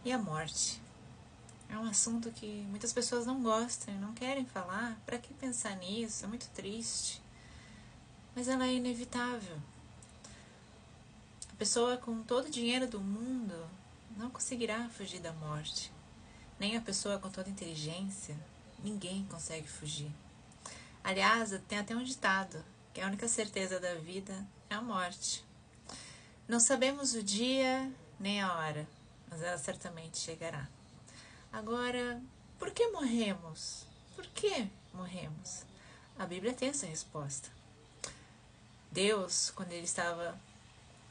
E a morte? É um assunto que muitas pessoas não gostam e não querem falar. Para que pensar nisso? É muito triste. Mas ela é inevitável. A pessoa com todo o dinheiro do mundo não conseguirá fugir da morte. Nem a pessoa com toda a inteligência. Ninguém consegue fugir. Aliás, tem até um ditado, que a única certeza da vida é a morte. Não sabemos o dia nem a hora, mas ela certamente chegará. Agora, por que morremos? Por que morremos? A Bíblia tem essa resposta. Deus, quando ele estava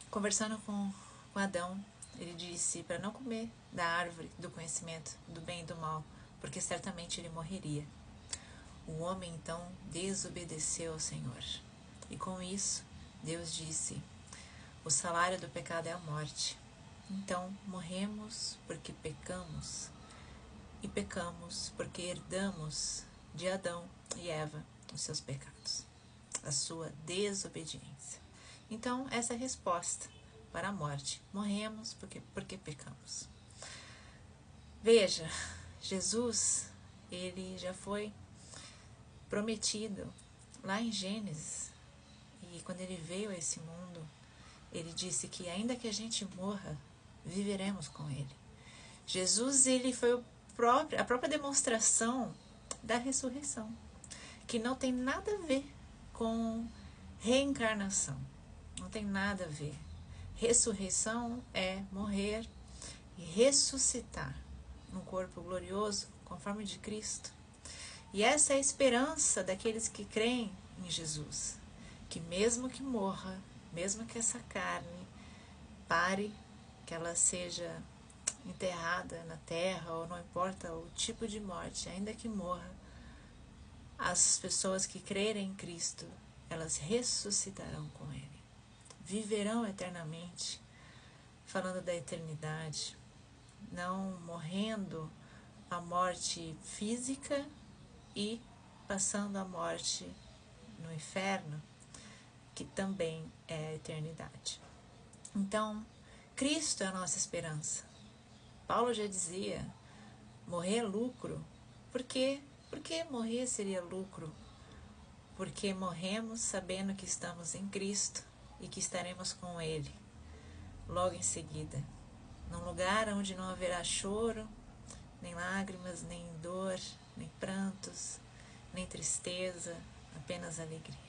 conversando com Adão, ele disse para não comer da árvore do conhecimento do bem e do mal, porque certamente ele morreria. O homem então desobedeceu ao Senhor. E com isso, Deus disse: o salário do pecado é a morte. Então, morremos porque pecamos. E pecamos porque herdamos de Adão e Eva os seus pecados, a sua desobediência. Então, essa é a resposta para a morte. Morremos porque pecamos. Veja, Jesus, ele já foi prometido lá em Gênesis. E quando ele veio a esse mundo, ele disse que ainda que a gente morra, viveremos com ele. Jesus, ele foi a própria demonstração da ressurreição, que não tem nada a ver com reencarnação. Não tem nada a ver. Ressurreição é morrer e ressuscitar num corpo glorioso, conforme de Cristo. E essa é a esperança daqueles que creem em Jesus, que mesmo que morra, mesmo que essa carne pare, que ela seja enterrada na terra, ou não importa o tipo de morte, ainda que morra, as pessoas que crerem em Cristo, elas ressuscitarão com Ele, viverão eternamente, falando da eternidade, não morrendo a morte física e passando a morte no inferno, que também é a eternidade. Então, Cristo é a nossa esperança. Paulo já dizia, morrer é lucro. Por quê? Porque morrer seria lucro? Porque morremos sabendo que estamos em Cristo e que estaremos com Ele logo em seguida, num lugar onde não haverá choro, nem lágrimas, nem dor, nem prantos, nem tristeza, apenas alegria.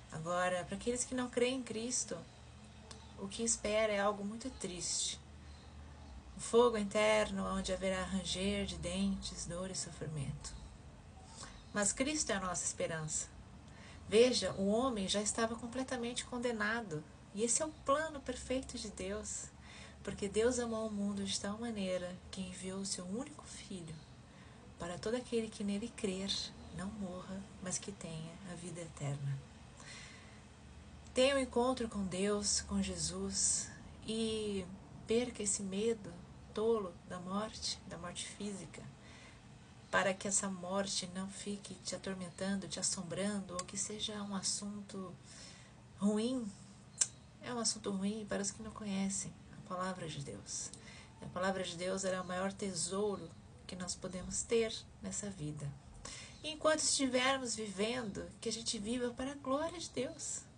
Agora, para aqueles que não creem em Cristo, o que espera é algo muito triste. O fogo eterno, onde haverá ranger de dentes, dor e sofrimento. Mas Cristo é a nossa esperança. Veja, o homem já estava completamente condenado. E esse é o plano perfeito de Deus. Porque Deus amou o mundo de tal maneira que enviou o seu único Filho para todo aquele que nele crer, não morra, mas que tenha a vida eterna. Tenha um encontro com Deus, com Jesus, e perca esse medo tolo da morte física, para que essa morte não fique te atormentando, te assombrando, ou que seja um assunto ruim. É um assunto ruim para os que não conhecem a palavra de Deus. A palavra de Deus é o maior tesouro que nós podemos ter nessa vida. E enquanto estivermos vivendo, que a gente viva para a glória de Deus.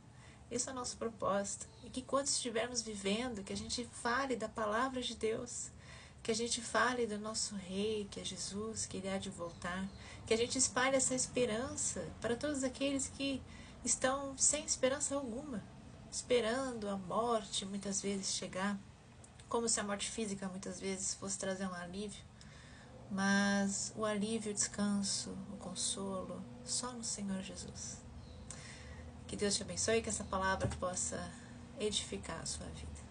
Esse é o nosso propósito. E que enquanto estivermos vivendo, que a gente fale da palavra de Deus, que a gente fale do nosso Rei, que é Jesus, que Ele há de voltar, que a gente espalhe essa esperança para todos aqueles que estão sem esperança alguma, esperando a morte muitas vezes chegar, como se a morte física muitas vezes fosse trazer um alívio, mas o alívio, o descanso, o consolo, só no Senhor Jesus. Que Deus te abençoe e que essa palavra possa edificar a sua vida.